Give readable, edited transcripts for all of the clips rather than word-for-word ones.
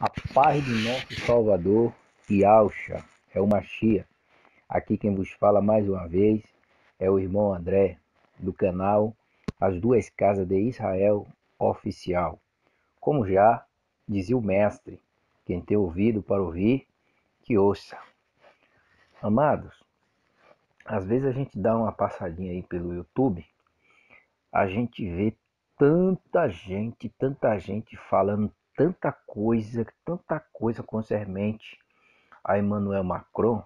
A paz do nosso Salvador, Yahshua, é o Mashiach. Aqui quem vos fala mais uma vez é o irmão André, do canal As Duas Casas de Israel Oficial. Como já dizia o mestre, quem tem ouvido para ouvir, que ouça. Amados, às vezes a gente dá uma passadinha aí pelo YouTube, a gente vê tanta gente falando tanta coisa concernente a Emmanuel Macron,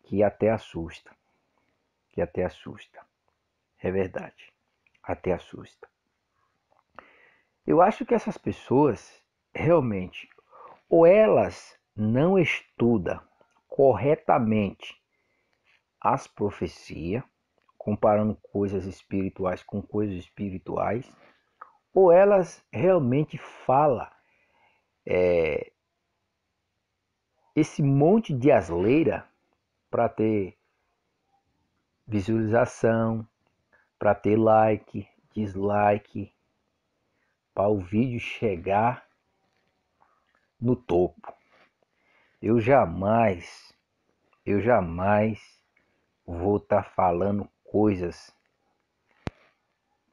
que até assusta, é verdade, até assusta. Eu acho que essas pessoas realmente, ou elas não estudam corretamente as profecias, comparando coisas espirituais com coisas espirituais, ou elas realmente falam esse monte de asleira para ter visualização, para ter like, dislike, para o vídeo chegar no topo. Eu jamais vou estar falando coisas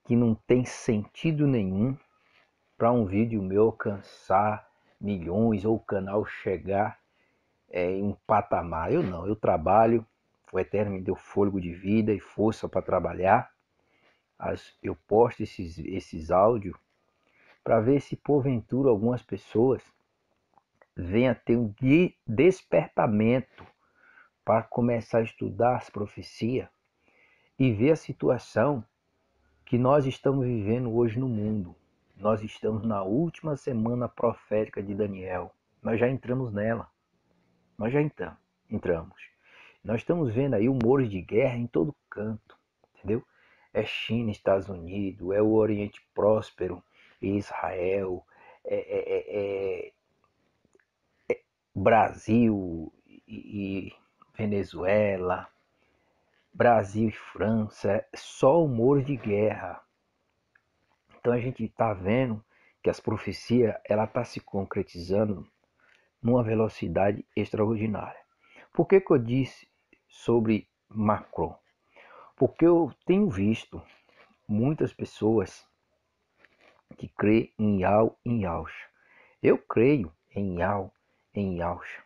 que não tem sentido nenhum para um vídeo meu alcançar milhões ou o canal chegar em um patamar. Eu trabalho, o Eterno me deu fôlego de vida e força para trabalhar. Eu posto esses áudios para ver se porventura algumas pessoas venham a ter um despertamento para começar a estudar as profecias e ver a situação que nós estamos vivendo hoje no mundo. Nós estamos na última semana profética de Daniel. Nós já entramos nela. Nós já entramos. Nós estamos vendo aí humores de guerra em todo canto, entendeu? É China, Estados Unidos, é o Oriente Próspero, Israel, Brasil e Venezuela, Brasil e França, só humor de guerra. Então a gente está vendo que as profecias ela está se concretizando numa velocidade extraordinária. Por que eu disse sobre Macron? Porque eu tenho visto muitas pessoas que creem em Yahweh e em Yahshua. Eu creio em Yahweh e em Yahshua.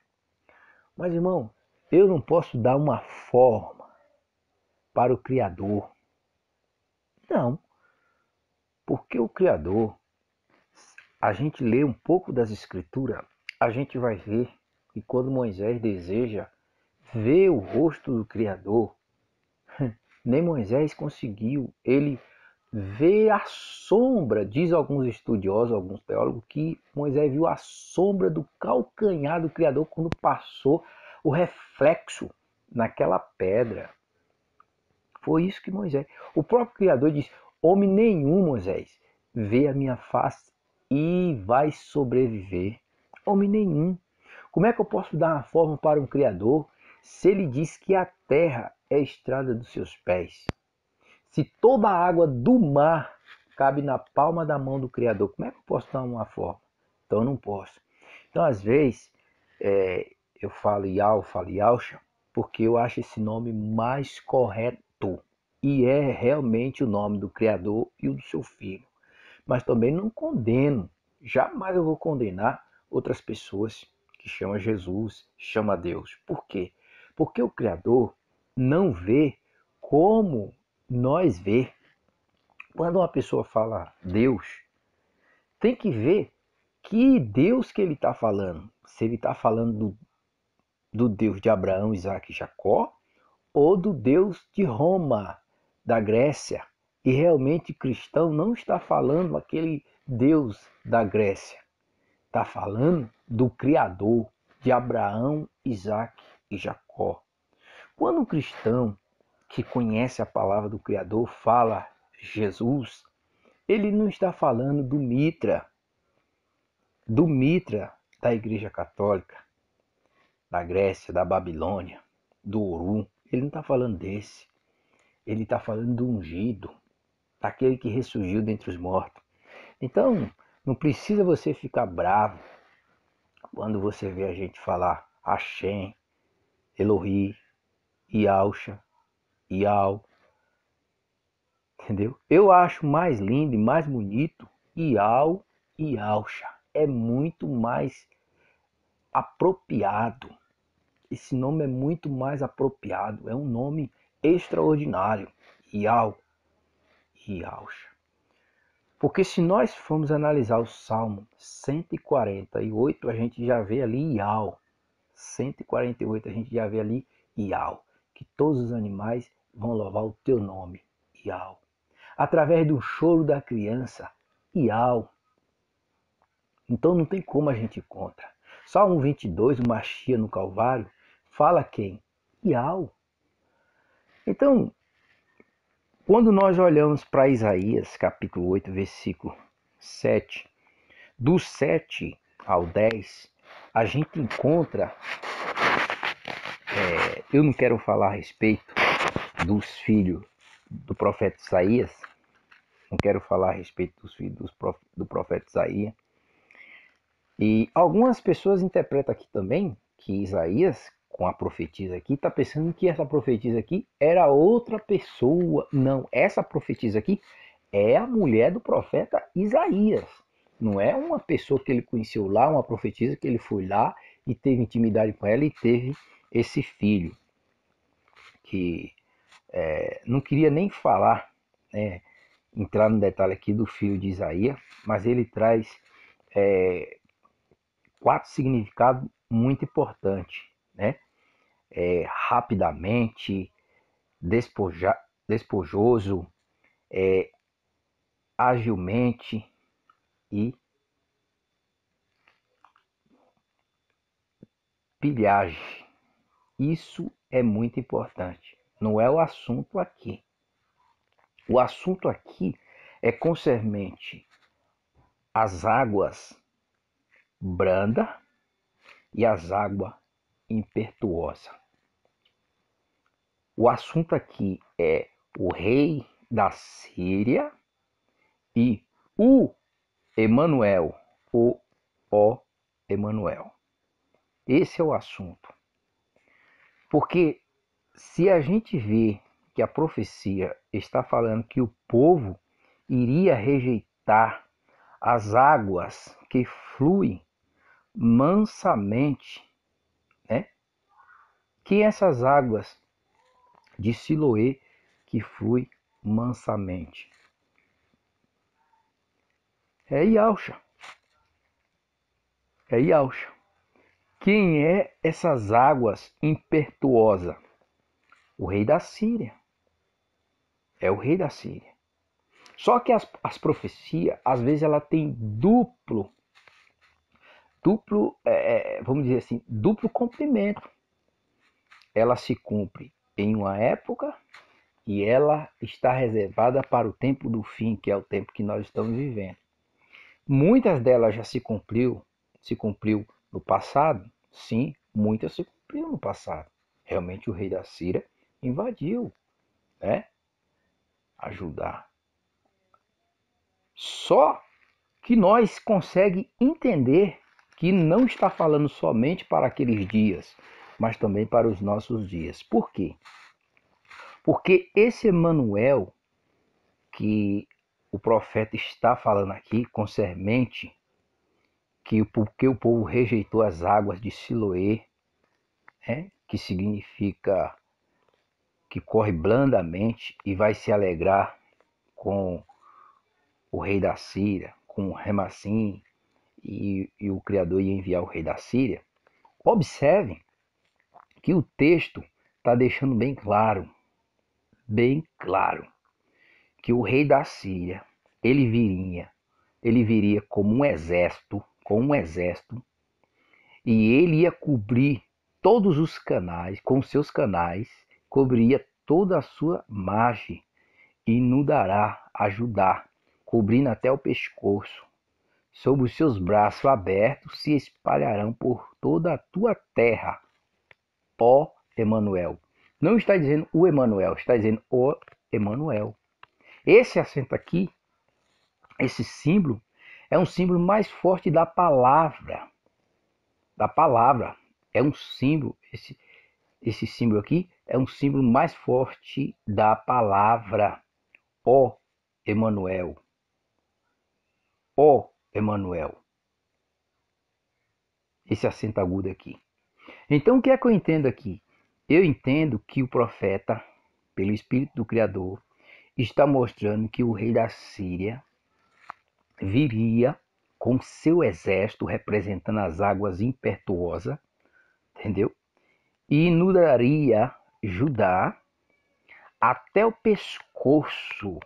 Mas irmão, eu não posso dar uma forma para o Criador. Não, porque o Criador, a gente lê um pouco das Escrituras, a gente vai ver que quando Moisés deseja ver o rosto do Criador, nem Moisés conseguiu. Ele vê a sombra, diz alguns estudiosos, alguns teólogos, que Moisés viu a sombra do calcanhar do Criador quando passou o reflexo naquela pedra. Foi isso que Moisés... O próprio Criador diz, homem nenhum, Moisés, vê a minha face e vai sobreviver. Homem nenhum. Como é que eu posso dar uma forma para um Criador se ele diz que a terra é a estrada dos seus pés? Se toda a água do mar cabe na palma da mão do Criador, como é que eu posso dar uma forma? Então eu não posso. Então às vezes eu falo Yahshua, porque eu acho esse nome mais correto. E é realmente o nome do Criador e o do seu Filho. Mas também não condeno. Jamais eu vou condenar outras pessoas que chamam Jesus, chamam Deus. Por quê? Porque o Criador não vê como nós vê. Quando uma pessoa fala Deus, tem que ver que Deus que ele está falando. Se ele está falando do Deus de Abraão, Isaac e Jacó, ou do Deus de Roma, da Grécia. E realmente cristão não está falando aquele Deus da Grécia. Está falando do Criador de Abraão, Isaac e Jacó. Quando um cristão que conhece a palavra do Criador fala Jesus, ele não está falando do Mitra da Igreja Católica, da Grécia, da Babilônia, do Orum. Ele não está falando desse. Ele está falando do ungido, daquele que ressurgiu dentre os mortos. Então, não precisa você ficar bravo quando você vê a gente falar Hashem, Elohi, Yahusha, Yau, entendeu? Eu acho mais lindo e mais bonito Yau e Yahusha. É muito mais apropriado. Esse nome é muito mais apropriado. É um nome extraordinário. Yau e Yahusha. Porque se nós formos analisar o Salmo 148, a gente já vê ali Yau. 148 a gente já vê ali Yau. Que todos os animais vão louvar o teu nome, Yau. Através do choro da criança, Yau. Então não tem como a gente ir contra. Salmo 22, o Machia no Calvário, fala quem? Yau. Então, quando nós olhamos para Isaías, capítulo 8, versículo 7, do 7 ao 10, a gente encontra, eu não quero falar a respeito dos filhos do profeta Isaías, não quero falar a respeito dos filhos do profeta Isaías, e algumas pessoas interpretam aqui também que Isaías, com a profetisa aqui, está pensando que essa profetisa aqui era outra pessoa. Não, essa profetisa aqui é a mulher do profeta Isaías. Não é uma pessoa que ele conheceu lá, uma profetisa que ele foi lá e teve intimidade com ela e teve esse filho. Que não queria nem falar, entrar no detalhe aqui do filho de Isaías, mas ele traz 4 significados muito importantes, né? Rapidamente, despojoso, agilmente e pilhagem. Isso é muito importante. Não é o assunto aqui. O assunto aqui é concernente às águas brandas e às águas impetuosas. O assunto aqui é o rei da Síria e o Emanuel, o Emanuel. Esse é o assunto. Porque se a gente vê que a profecia está falando que o povo iria rejeitar as águas que fluem mansamente, né? Que essas águas de Siloé que flui mansamente. É Yahusha. É Yahusha. Quem é essas águas impetuosas? O rei da Síria. É o rei da Síria. Só que as profecias, às vezes, ela tem duplo, vamos dizer assim, duplo cumprimento. Ela se cumpre em uma época e ela está reservada para o tempo do fim, que é o tempo que nós estamos vivendo. Muitas delas já se cumpriu no passado, sim, muitas se cumpriram no passado. Realmente o rei da Síria invadiu, né? Ajudar. Só que nós conseguimos entender que não está falando somente para aqueles dias, mas também para os nossos dias. Por quê? Porque esse Emanuel que o profeta está falando aqui, concernente, que porque o povo rejeitou as águas de Siloé, que significa que corre blandamente e vai se alegrar com o rei da Síria, com Remassim, e o Criador ia enviar o rei da Síria. Observem que o texto está deixando bem claro, que o rei da Síria, ele viria como um exército, e ele ia cobrir todos os canais, com seus canais, cobria toda a sua margem, e inundará a Judá, cobrindo até o pescoço. Sob os seus braços abertos se espalharão por toda a tua terra, ó Emanuel. Não está dizendo o Emanuel, está dizendo o Emanuel. Esse acento aqui, esse símbolo, é um símbolo mais forte da palavra. da palavra. É um símbolo, esse símbolo aqui é um símbolo mais forte da palavra. Ó Emanuel. Ó Emanuel. Esse acento agudo aqui. Então, o que é que eu entendo aqui? Eu entendo que o profeta, pelo Espírito do Criador, está mostrando que o rei da Síria viria com seu exército representando as águas impetuosas, entendeu? E inundaria Judá até o pescoço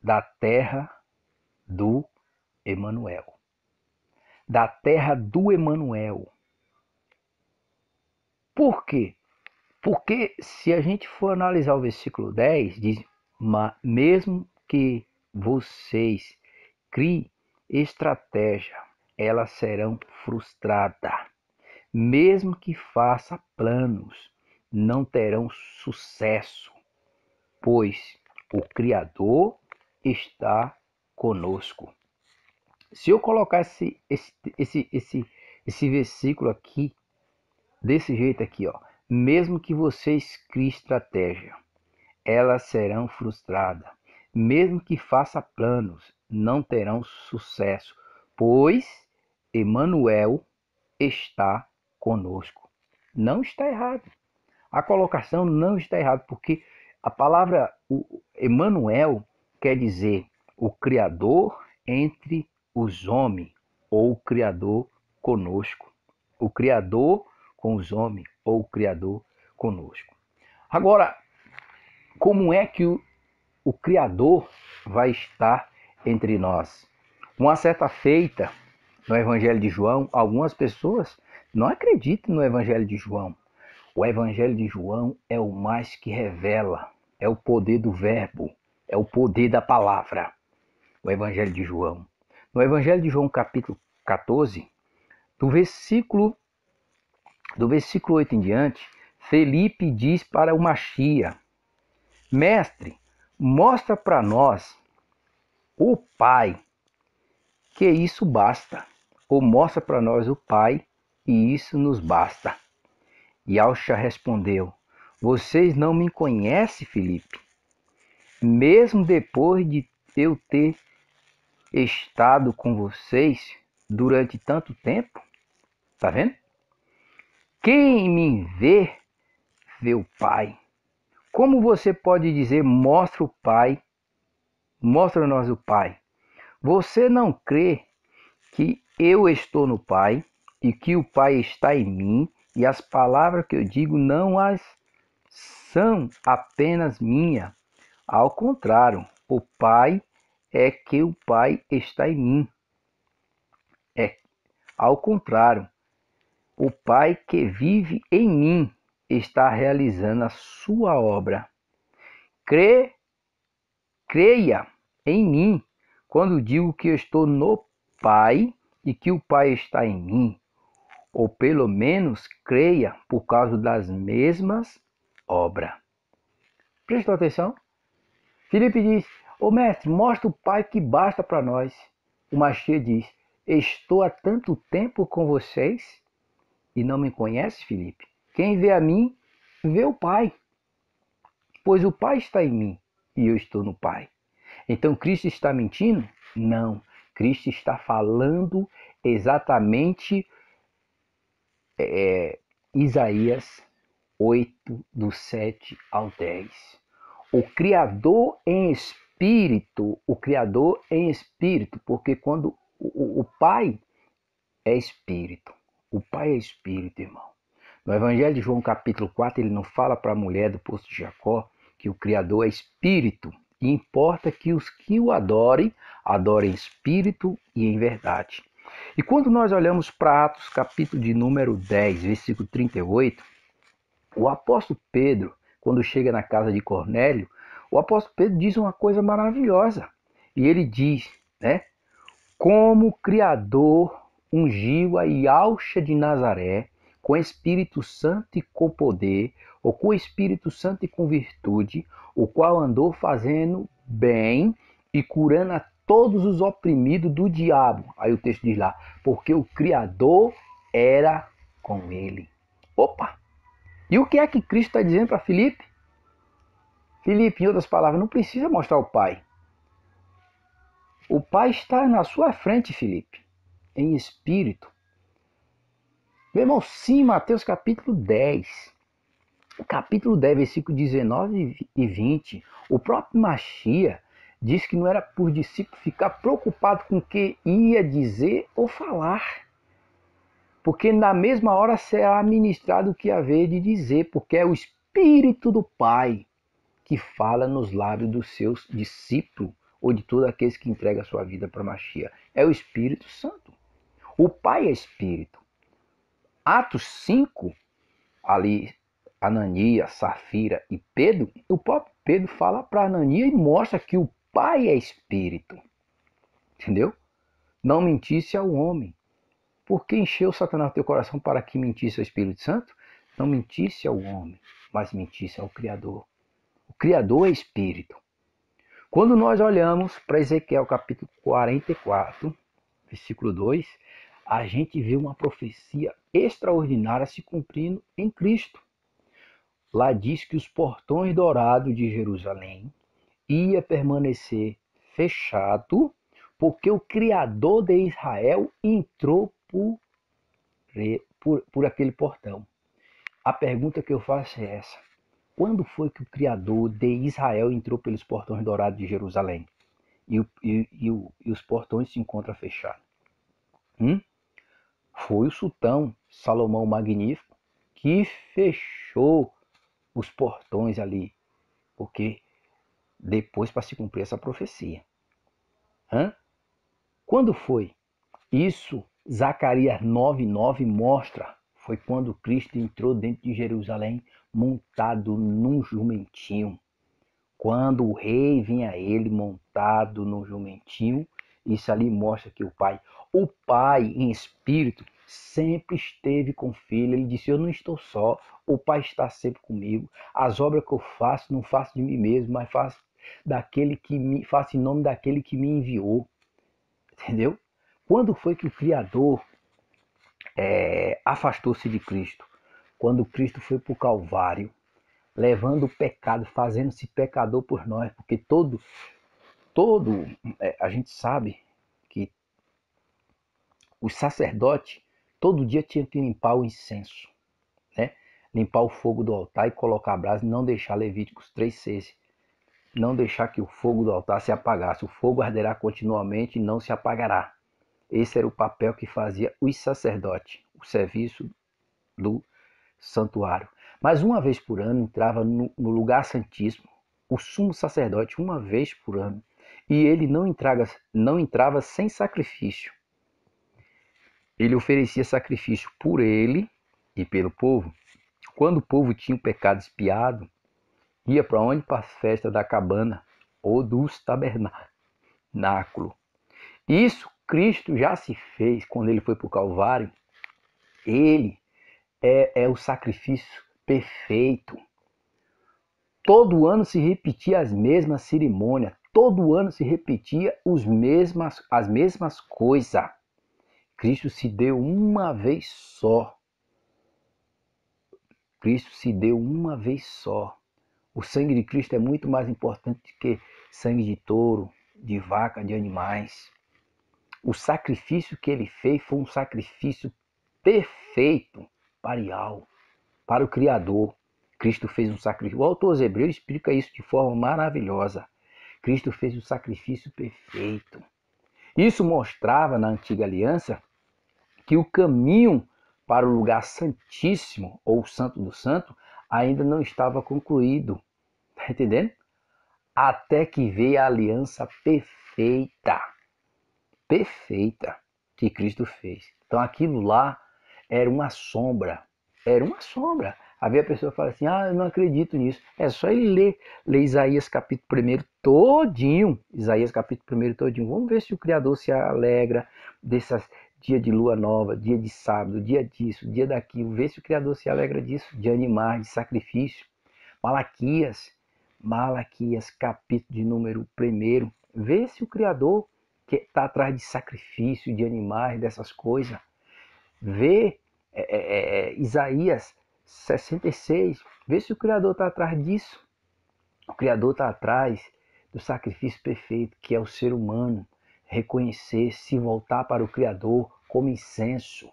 da terra do Emanuel. Da terra do Emanuel. Por quê? Porque se a gente for analisar o versículo 10, diz, mesmo que vocês criem estratégia, elas serão frustradas. Mesmo que faça planos, não terão sucesso, pois o Criador está conosco. Se eu colocar esse versículo aqui, desse jeito aqui, ó, mesmo que vocês criem estratégia, elas serão frustradas. Mesmo que faça planos, não terão sucesso, pois Emanuel está conosco. Não está errado. A colocação não está errada, porque a palavra Emanuel quer dizer o Criador entre os homens, ou o Criador conosco. O Criador com os homens, ou o Criador conosco. Agora, como é que o Criador vai estar entre nós? Uma certa feita, no Evangelho de João, algumas pessoas não acreditam no Evangelho de João. O Evangelho de João é o mais que revela, é o poder do verbo, é o poder da palavra. O Evangelho de João. No Evangelho de João, capítulo 14, do versículo 8 em diante, Felipe diz para o Machia: Mestre, mostra para nós o Pai, que isso basta. Ou mostra para nós o Pai, e isso nos basta. E Alcha respondeu: Vocês não me conhecem, Felipe, mesmo depois de eu ter estado com vocês durante tanto tempo. Tá vendo? Quem me vê, vê o Pai. Como você pode dizer, mostra o Pai, mostra-nos o Pai? Você não crê que eu estou no Pai e que o Pai está em mim, e as palavras que eu digo não as são apenas minha. Ao contrário, o Pai é que o Pai está em mim. Ao contrário, o Pai que vive em mim está realizando a sua obra. Creia em mim quando digo que eu estou no Pai e que o Pai está em mim. Ou pelo menos creia por causa das mesmas obras. Prestou atenção? Filipe diz: Ô mestre, mostra o Pai que basta para nós. O Machia diz: Estou há tanto tempo com vocês e não me conhece, Filipe? Quem vê a mim, vê o Pai. Pois o Pai está em mim e eu estou no Pai. Então Cristo está mentindo? Não. Cristo está falando exatamente Isaías 8, do 7 ao 10. O Criador em espírito, porque quando o Pai é espírito, o Pai é espírito, irmão. No Evangelho de João, capítulo 4, ele não fala para a mulher do poço de Jacó que o Criador é espírito, e importa que os que o adorem em espírito e em verdade. E quando nós olhamos para Atos, capítulo de número 10, versículo 38, o apóstolo Pedro, quando chega na casa de Cornélio, o apóstolo Pedro diz uma coisa maravilhosa. E ele diz, né? Como o Criador ungiu a Yauxa de Nazaré com Espírito Santo e com poder, ou com Espírito Santo e com virtude, o qual andou fazendo bem e curando a todos os oprimidos do diabo. Aí o texto diz lá, porque o Criador era com ele. Opa! E o que é que Cristo está dizendo para Filipe? Filipe, em outras palavras, não precisa mostrar o Pai. O Pai está na sua frente, Filipe, em espírito. Meu irmão, sim, Mateus capítulo 10. Capítulo 10, versículo 19 e 20. O próprio Machia diz que não era por discípulo ficar preocupado com o que ia dizer ou falar. Porque na mesma hora será ministrado o que haver de dizer, porque é o Espírito do Pai que fala nos lábios dos seus discípulos ou de todos aqueles que entregam a sua vida para Machia. É o Espírito Santo. O Pai é Espírito. Atos 5, ali, Ananias, Safira e Pedro, o próprio Pedro fala para Ananias e mostra que o Pai é Espírito. Entendeu? Não mentisse ao homem. Por que encheu Satanás teu coração para que mentisse ao Espírito Santo? Não mentisse ao homem, mas mentisse ao Criador. O Criador é Espírito. Quando nós olhamos para Ezequiel capítulo 44, versículo 2, a gente vê uma profecia extraordinária se cumprindo em Cristo. Lá diz que os portões dourados de Jerusalém ia permanecer fechado, porque o Criador de Israel entrou por aquele portão. A pergunta que eu faço é essa: quando foi que o Criador de Israel entrou pelos portões dourados de Jerusalém? E os portões se encontram fechados? Foi o sultão Salomão Magnífico que fechou os portões ali, porque depois para se cumprir essa profecia. Quando foi? Isso Zacarias 9:9 mostra. Foi quando Cristo entrou dentro de Jerusalém montado num jumentinho. Quando o rei vinha a ele montado num jumentinho, isso ali mostra que o Pai em espírito sempre esteve com o Filho. Ele disse: eu não estou só, o Pai está sempre comigo. As obras que eu faço, não faço de mim mesmo, mas faço faço em nome daquele que me enviou. Entendeu? Quando foi que o Criador afastou-se de Cristo? Quando Cristo foi para o Calvário, levando o pecado, fazendo-se pecador por nós, porque a gente sabe que o sacerdote todo dia tinha que limpar o incenso, né? Limpar o fogo do altar e colocar a brasa e não deixar Levíticos 3:6, não deixar que o fogo do altar se apagasse. O fogo arderá continuamente e não se apagará. Esse era o papel que fazia os sacerdotes, o serviço do santuário. Mas uma vez por ano entrava no lugar santíssimo o sumo sacerdote, uma vez por ano, e ele não entrava sem sacrifício. Ele oferecia sacrifício por ele e pelo povo. Quando o povo tinha o pecado expiado, ia para onde? Para a festa da cabana ou dos tabernáculos. Isso Cristo já se fez quando ele foi para o Calvário. Ele é o sacrifício perfeito. Todo ano se repetia as mesmas cerimônias, todo ano se repetia as mesmas coisas. Cristo se deu uma vez só. Cristo se deu uma vez só. O sangue de Cristo é muito mais importante que sangue de touro, de vaca, de animais. O sacrifício que ele fez foi um sacrifício perfeito para o Criador. Cristo fez um sacrifício. O autor aos Hebreus explica isso de forma maravilhosa. Cristo fez um sacrifício perfeito. Isso mostrava na antiga aliança que o caminho para o lugar santíssimo, ou o santo do santo, ainda não estava concluído. Está entendendo? Até que veio a aliança perfeita. Perfeita que Cristo fez. Então aquilo lá era uma sombra. Era uma sombra. Havia pessoa que fala assim: eu não acredito nisso. É só ele ler Isaías capítulo 1 todinho. Isaías capítulo 1 todinho. Vamos ver se o Criador se alegra dessas dia de lua nova, dia de sábado, dia disso, dia daquilo. Vê se o Criador se alegra disso, de animais, de sacrifício. Malaquias capítulo de número 1. Vê se o Criador que está atrás de sacrifício, de animais, dessas coisas. Vê Isaías 66. Vê se o Criador está atrás disso. O Criador está atrás do sacrifício perfeito, que é o ser humano reconhecer, se voltar para o Criador como incenso,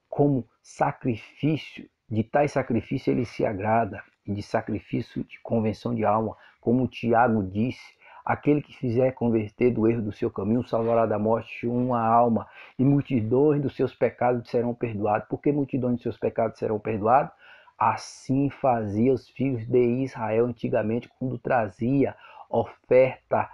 como sacrifício. De tais sacrifício ele se agrada, e de sacrifício de convenção de alma, como o Tiago disse, aquele que fizer converter do erro do seu caminho salvará da morte uma alma, e multidões dos seus pecados serão perdoados. Por que multidões dos seus pecados serão perdoados? Assim fazia os filhos de Israel antigamente, quando trazia oferta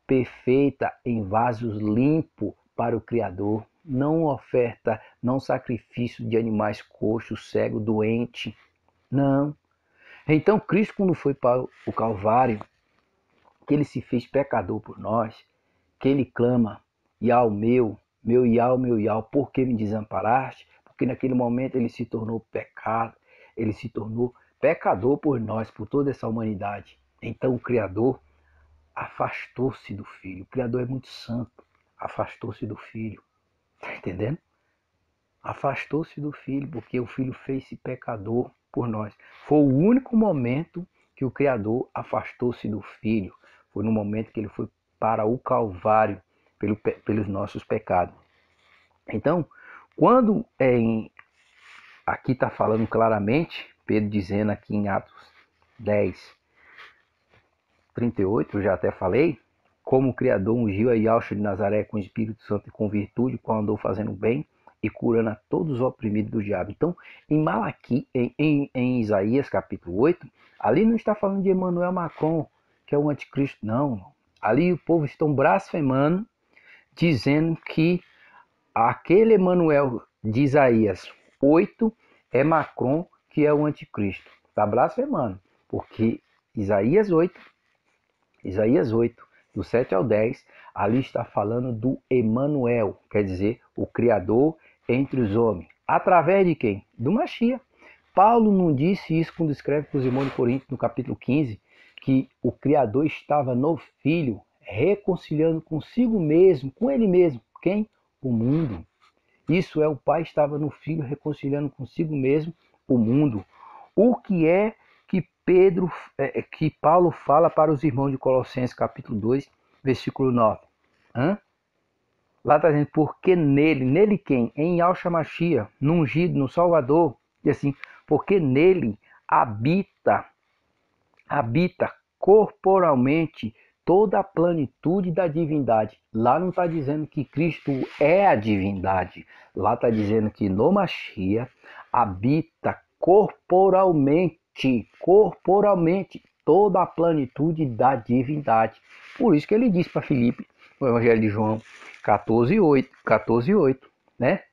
perfeita em vasos limpos para o Criador. Não oferta, não sacrifício de animais coxos, cego, doente. Não. Então Cristo, quando foi para o Calvário, que ele se fez pecador por nós, que ele clama, Iau meu Iau, meu Iau, por que me desamparaste? Porque naquele momento ele se tornou pecado, ele se tornou pecador por nós, por toda essa humanidade. Então o Criador afastou-se do Filho. O Criador é muito santo, afastou-se do Filho. Está entendendo? Afastou-se do Filho, porque o Filho fez-se pecador por nós. Foi o único momento que o Criador afastou-se do Filho. Foi no momento que ele foi para o Calvário pelos nossos pecados. Então, quando aqui está falando claramente, Pedro dizendo aqui em Atos 10, 38, eu já até falei, como o Criador ungiu a Yahshua de Nazaré com o Espírito Santo e com virtude, quando andou fazendo bem e curando a todos os oprimidos do diabo. Então, em Malaquia, em Isaías capítulo 8, ali não está falando de Emmanuel Macron, que é o anticristo, não. Ali o povo estão blasfemando, dizendo que aquele Emmanuel de Isaías 8 é Macron, que é o anticristo. Está blasfemando, porque Isaías 8, do 7 ao 10, ali está falando do Emanuel, quer dizer, o Criador entre os homens. Através de quem? Do Machia. Paulo não disse isso quando escreve para os irmãos de Corinto, no capítulo 15, que o Criador estava no Filho, reconciliando consigo mesmo, com ele mesmo. Quem? O mundo. Isso é, o Pai estava no Filho, reconciliando consigo mesmo o mundo. O que é que Paulo fala para os irmãos de Colossenses capítulo 2, versículo 9. Lá está dizendo, porque nele quem? Em Yahshua Mashiach, no ungido, no Salvador, e assim, porque nele habita corporalmente toda a plenitude da divindade. Lá não está dizendo que Cristo é a divindade, lá está dizendo que no Mashiach habita corporalmente toda a plenitude da divindade. Por isso que ele disse para Filipe, no Evangelho de João 14:8, né?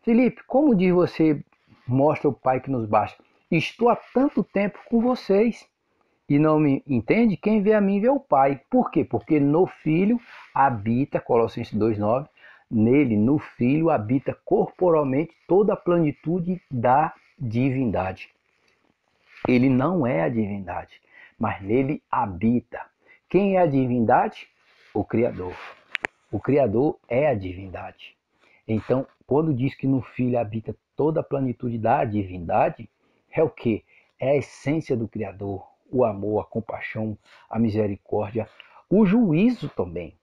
Filipe, como diz você, mostra o Pai que nos basta. Estou há tanto tempo com vocês e não me entende? Quem vê a mim vê o Pai. Por quê? Porque no Filho habita, Colossenses 2:9, nele, no Filho, habita corporalmente toda a plenitude da divindade. Ele não é a divindade, mas nele habita. Quem é a divindade? O Criador. O Criador é a divindade. Então, quando diz que no Filho habita toda a plenitude da divindade, é o quê? É a essência do Criador, o amor, a compaixão, a misericórdia, o juízo também.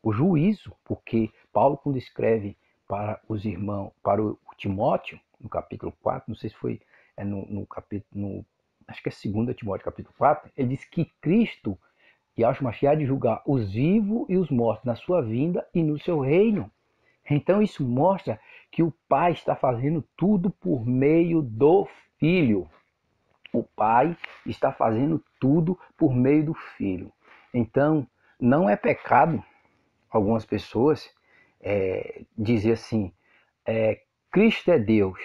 O juízo, porque Paulo, quando escreve para os irmãos, para o Timóteo, no capítulo 4, não sei se foi no capítulo, acho que é 2 Timóteo capítulo 4, ele diz que Cristo, Yahshua Mashiach, há de julgar os vivos e os mortos na sua vinda e no seu reino. Então isso mostra que o Pai está fazendo tudo por meio do Filho. O Pai está fazendo tudo por meio do Filho. Então não é pecado algumas pessoas dizer assim, Cristo é Deus,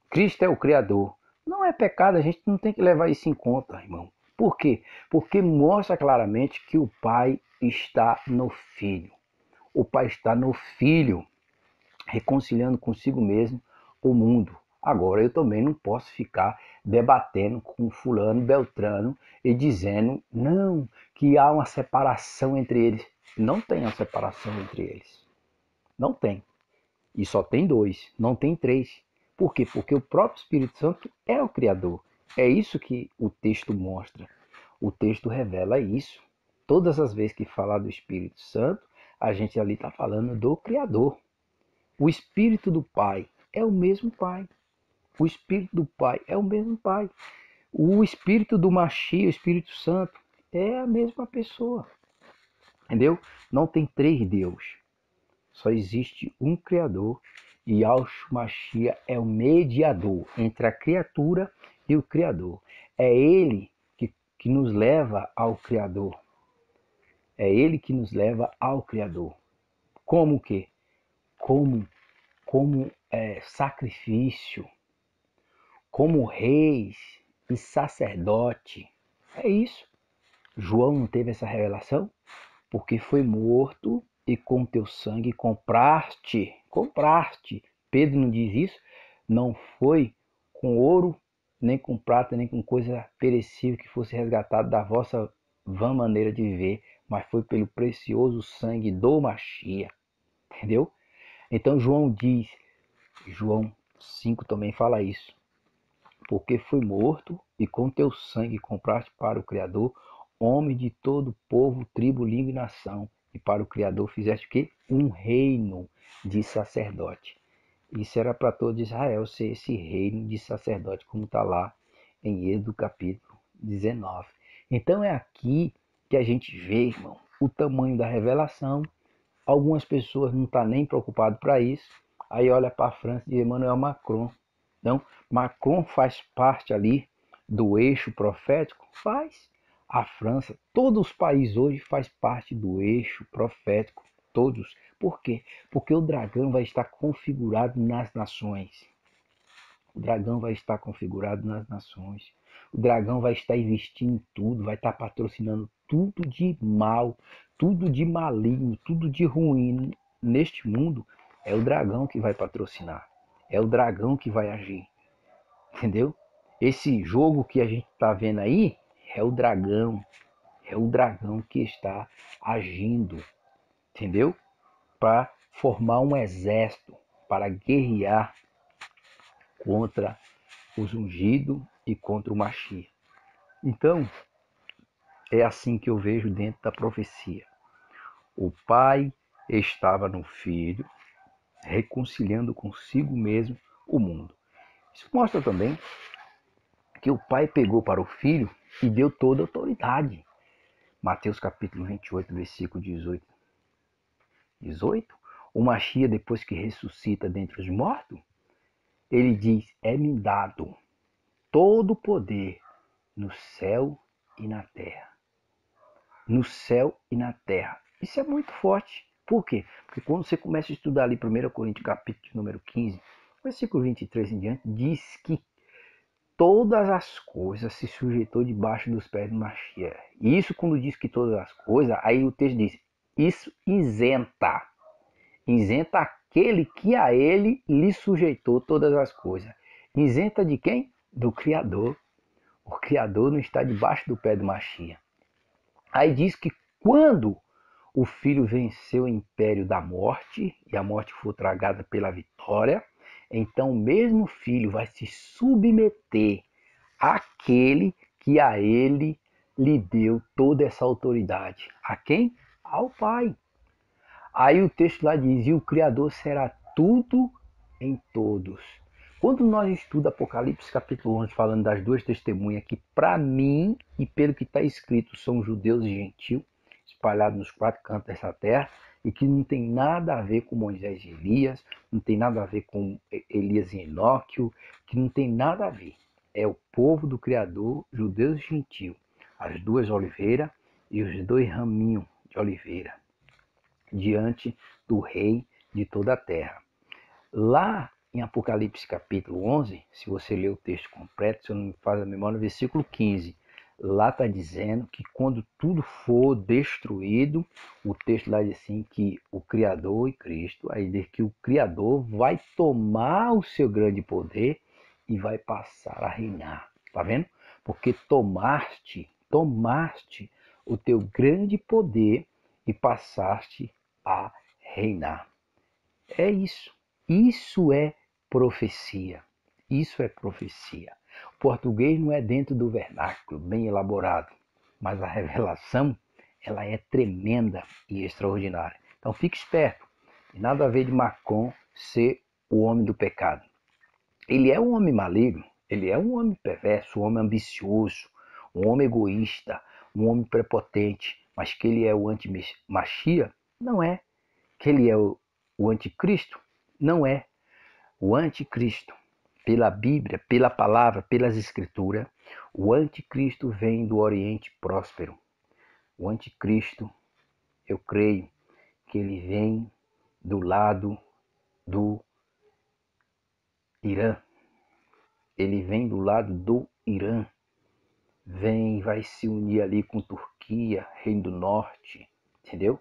Cristo é o Criador. Não é pecado, a gente não tem que levar isso em conta, irmão. Por quê? Porque mostra claramente que o Pai está no Filho. O Pai está no Filho, reconciliando consigo mesmo o mundo. Agora, eu também não posso ficar debatendo com fulano, beltrano e dizendo, não, que há uma separação entre eles. Não tem uma separação entre eles. Não tem. E só tem dois, não tem três. Por quê? Porque o próprio Espírito Santo é o Criador. É isso que o texto mostra. O texto revela isso. Todas as vezes que falar do Espírito Santo, a gente ali está falando do Criador. O Espírito do Pai é o mesmo Pai. O Espírito do Pai é o mesmo Pai. O Espírito do Machia, o Espírito Santo, é a mesma pessoa. Entendeu? Não tem três deuses. Só existe um Criador e Yahshua Machia é o mediador entre a criatura e o Criador. É Ele que nos leva ao Criador. É Ele que nos leva ao Criador. Como que? Como sacrifício, como reis e sacerdote. É isso. João não teve essa revelação? Porque foi morto e com teu sangue compraste. Pedro não diz isso? Não foi com ouro, nem com prata, nem com coisa perecível que fosse resgatado da vossa vã maneira de viver, mas foi pelo precioso sangue do Machia. Entendeu? Então João diz, João 5 também fala isso. Porque foi morto e com teu sangue compraste para o Criador homem de todo povo, tribo, língua e nação. E para o Criador fizeste o quê? Um reino de sacerdote. Isso era para todo Israel ser esse reino de sacerdote, como está lá em Êxodo capítulo 19. Então é aqui que a gente vê, irmão, o tamanho da revelação. Algumas pessoas não estão nem preocupadas para isso. Aí olha para a França de Emmanuel Macron. Então, Macron faz parte ali do eixo profético? Faz. A França, todos os países hoje faz parte do eixo profético. Todos. Por quê? Porque o dragão vai estar configurado nas nações. O dragão vai estar configurado nas nações. O dragão vai estar investindo em tudo, vai estar patrocinando tudo de mal, tudo de maligno, tudo de ruim neste mundo. É o dragão que vai patrocinar. É o dragão que vai agir. Entendeu? Esse jogo que a gente está vendo aí é o dragão. É o dragão que está agindo. Entendeu? Para formar um exército, para guerrear contra os ungidos e contra o Machia. Então, é assim que eu vejo dentro da profecia. O Pai estava no Filho, reconciliando consigo mesmo o mundo. Isso mostra também que o Pai pegou para o Filho e deu toda a autoridade. Mateus capítulo 28, versículo 18. 18. O Machia, depois que ressuscita dentre os mortos, ele diz, é-me dado todo o poder no céu e na terra. No céu e na terra. Isso é muito forte. Por quê? Porque quando você começa a estudar ali 1 Coríntios capítulo número 15, versículo 23 em diante, diz que todas as coisas se sujeitou debaixo dos pés do Machia. E isso quando diz que todas as coisas, aí o texto diz, isso isenta. Isenta aquele que a ele lhe sujeitou todas as coisas. Isenta de quem? Do Criador. O Criador não está debaixo do pé do Machia. Aí diz que quando o Filho venceu o império da morte, e a morte foi tragada pela vitória, então o mesmo Filho vai se submeter àquele que a ele lhe deu toda essa autoridade. A quem? Ao Pai. Aí o texto lá diz, e o Criador será tudo em todos. Quando nós estudamos Apocalipse capítulo 11, falando das duas testemunhas, que para mim, e pelo que está escrito, são judeus e gentios, espalhados nos quatro cantos dessa terra, e que não tem nada a ver com Moisés e Elias, não tem nada a ver com Elias e Enóquio, que não tem nada a ver. É o povo do Criador, judeus e gentios, as duas oliveiras e os dois raminhos de oliveira, diante do Rei de toda a terra. Lá em Apocalipse capítulo 11, se você ler o texto completo, se eu não me falha a memória, no versículo 15, lá está dizendo que quando tudo for destruído, o texto lá diz assim que o Criador e Cristo, aí diz que o Criador vai tomar o seu grande poder e vai passar a reinar. Tá vendo? Porque tomaste o teu grande poder e passaste a reinar. É isso. Isso é profecia. Isso é profecia. O português não é dentro do vernáculo, bem elaborado, mas a revelação, ela é tremenda e extraordinária. Então fique esperto. Tem nada a ver de Macron ser o homem do pecado. Ele é um homem maligno, ele é um homem perverso, um homem ambicioso, um homem egoísta, um homem prepotente, mas que ele é o anti-Machia, não é. Que ele é o anticristo, não é. O anticristo, pela Bíblia, pela palavra, pelas escrituras, o anticristo vem do Oriente Próspero. O anticristo, eu creio que ele vem do lado do Irã. Ele vem do lado do Irã. Vem, vai se unir ali com Turquia, Reino do Norte, entendeu?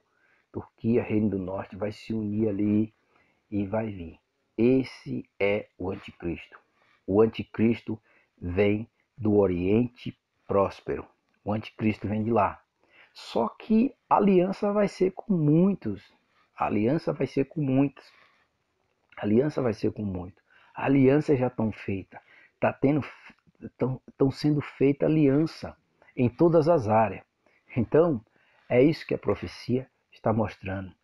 Turquia, Reino do Norte, vai se unir ali e vai vir. Esse é o anticristo. O anticristo vem do Oriente Próspero. O anticristo vem de lá. Só que a aliança vai ser com muitos. A aliança vai ser com muitos. A aliança vai ser com muitos. A aliança já estão feita. Estão sendo feita aliança em todas as áreas. Então, é isso que a profecia está mostrando.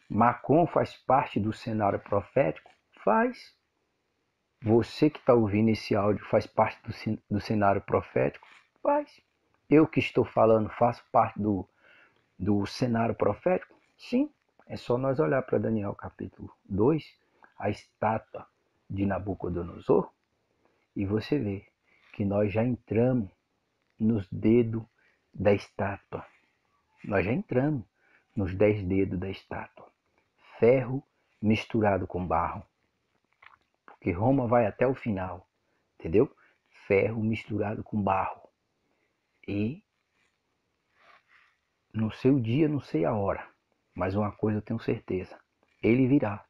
Macron faz parte do cenário profético? Faz. Você que está ouvindo esse áudio faz parte do cenário profético? Faz. Eu que estou falando faço parte do cenário profético? Sim. É só nós olhar para Daniel capítulo 2, a estátua de Nabucodonosor, e você vê que nós já entramos nos dedos da estátua. Nós já entramos nos 10 dedos da estátua. Ferro misturado com barro. Porque Roma vai até o final, entendeu? Ferro misturado com barro. E não sei o dia, não sei a hora, mas uma coisa eu tenho certeza. Ele virá.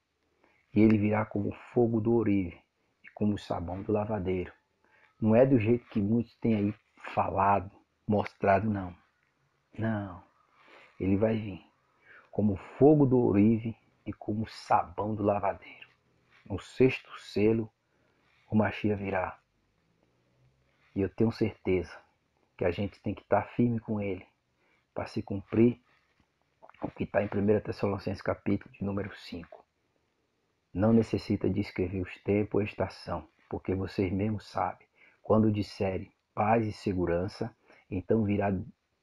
E ele virá como o fogo do ourive e como o sabão do lavadeiro. Não é do jeito que muitos têm aí falado, mostrado, não. Não. Ele vai vir como o fogo do ourive e como o sabão do lavadeiro. No sexto selo, o Mashiach virá. E eu tenho certeza que a gente tem que estar firme com ele para se cumprir o que está em 1 Tessalonicenses capítulo de número 5. Não necessita de escrever os tempos ou a estação, porque vocês mesmos sabem. Quando disserem paz e segurança, então virá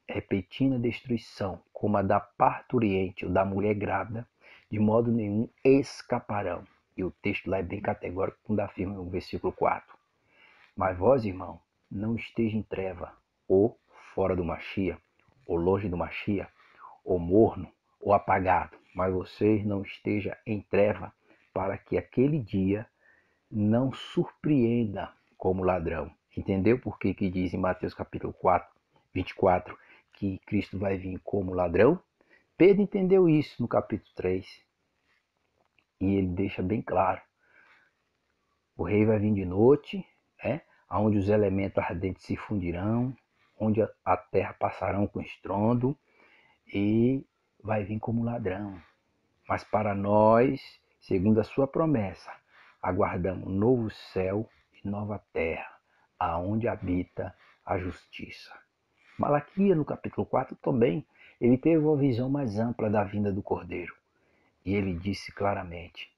repentina destruição, como a da parturiente ou da mulher grávida, de modo nenhum escaparão. E o texto lá é bem categórico, quando afirma no versículo 4. Mas vós, irmão, não esteja em treva, ou fora do Machia, ou longe do Machia, ou morno, ou apagado, mas vocês não estejam em treva, para que aquele dia não surpreenda como ladrão. Entendeu por que diz em Mateus capítulo 4, 24, que Cristo vai vir como ladrão? Pedro entendeu isso no capítulo 3. E ele deixa bem claro. O rei vai vir de noite, onde os elementos ardentes se fundirão, onde a terra passarão com estrondo, e vai vir como ladrão. Mas para nós, segundo a sua promessa, aguardamos um novo céu e nova terra, aonde habita a justiça. Malaquias, no capítulo 4, também, ele teve uma visão mais ampla da vinda do Cordeiro. E ele disse claramente,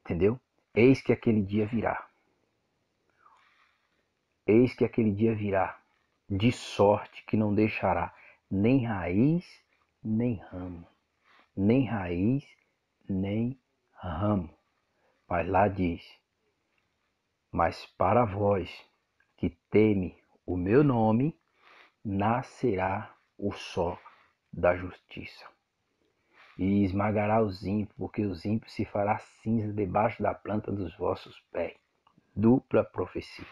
entendeu? Eis que aquele dia virá. Eis que aquele dia virá, de sorte que não deixará nem raiz, nem ramo. Nem raiz, nem ramo. Mas lá diz, mas para vós que teme o meu nome, nascerá o sol da justiça. E esmagará os ímpios, porque os ímpios se fará cinza debaixo da planta dos vossos pés. Dupla profecia.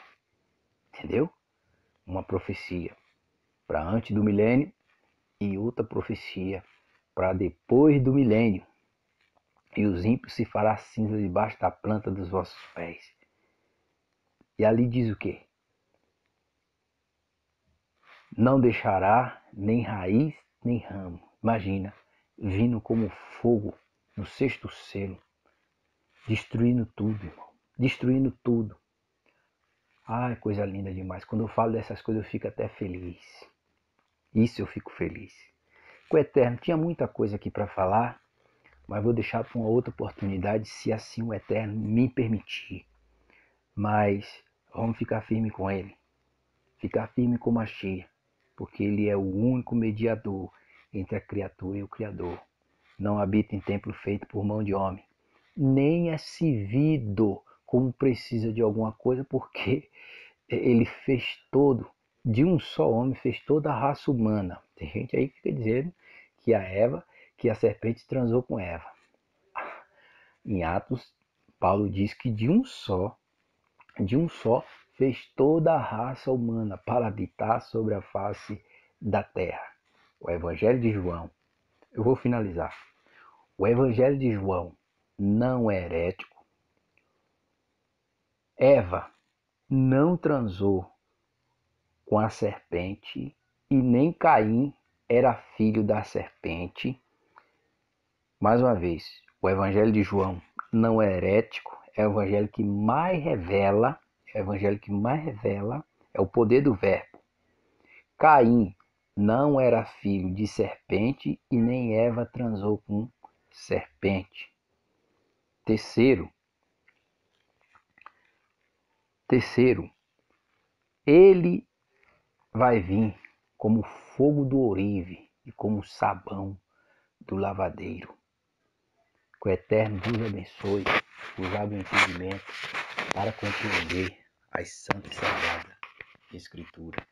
Entendeu? Uma profecia para antes do milênio e outra profecia para depois do milênio. E os ímpios se fará cinza debaixo da planta dos vossos pés. E ali diz o quê? Não deixará nem raiz, nem ramo. Imagina, vindo como fogo no sexto selo, destruindo tudo, irmão. destruindo tudo. Ai, coisa linda demais. Quando eu falo dessas coisas eu fico até feliz. Isso eu fico feliz. Com o Eterno, tinha muita coisa aqui para falar, mas vou deixar para uma outra oportunidade, se assim o Eterno me permitir. Mas vamos ficar firme com Ele. Ficar firme com Mashiach, porque Ele é o único mediador entre a criatura e o Criador. Não habita em templo feito por mão de homem. Nem é servido como precisa de alguma coisa, porque Ele fez todo, de um só homem, fez toda a raça humana. Tem gente aí que fica dizendo que a serpente transou com Eva. Em Atos, Paulo diz que de um só fez toda a raça humana para habitar sobre a face da terra. O Evangelho de João, eu vou finalizar. O Evangelho de João não é herético. Eva não transou com a serpente e nem Caim era filho da serpente. Mais uma vez, o Evangelho de João não é herético, é o evangelho que mais revela, é o poder do verbo. Caim não era filho de serpente e nem Eva transou com serpente. Terceiro, ele vai vir como fogo do ourive e como sabão do lavadeiro. Que o Eterno vos abençoe, vos abra o entendimento para compreender as santas e sagradas Escrituras.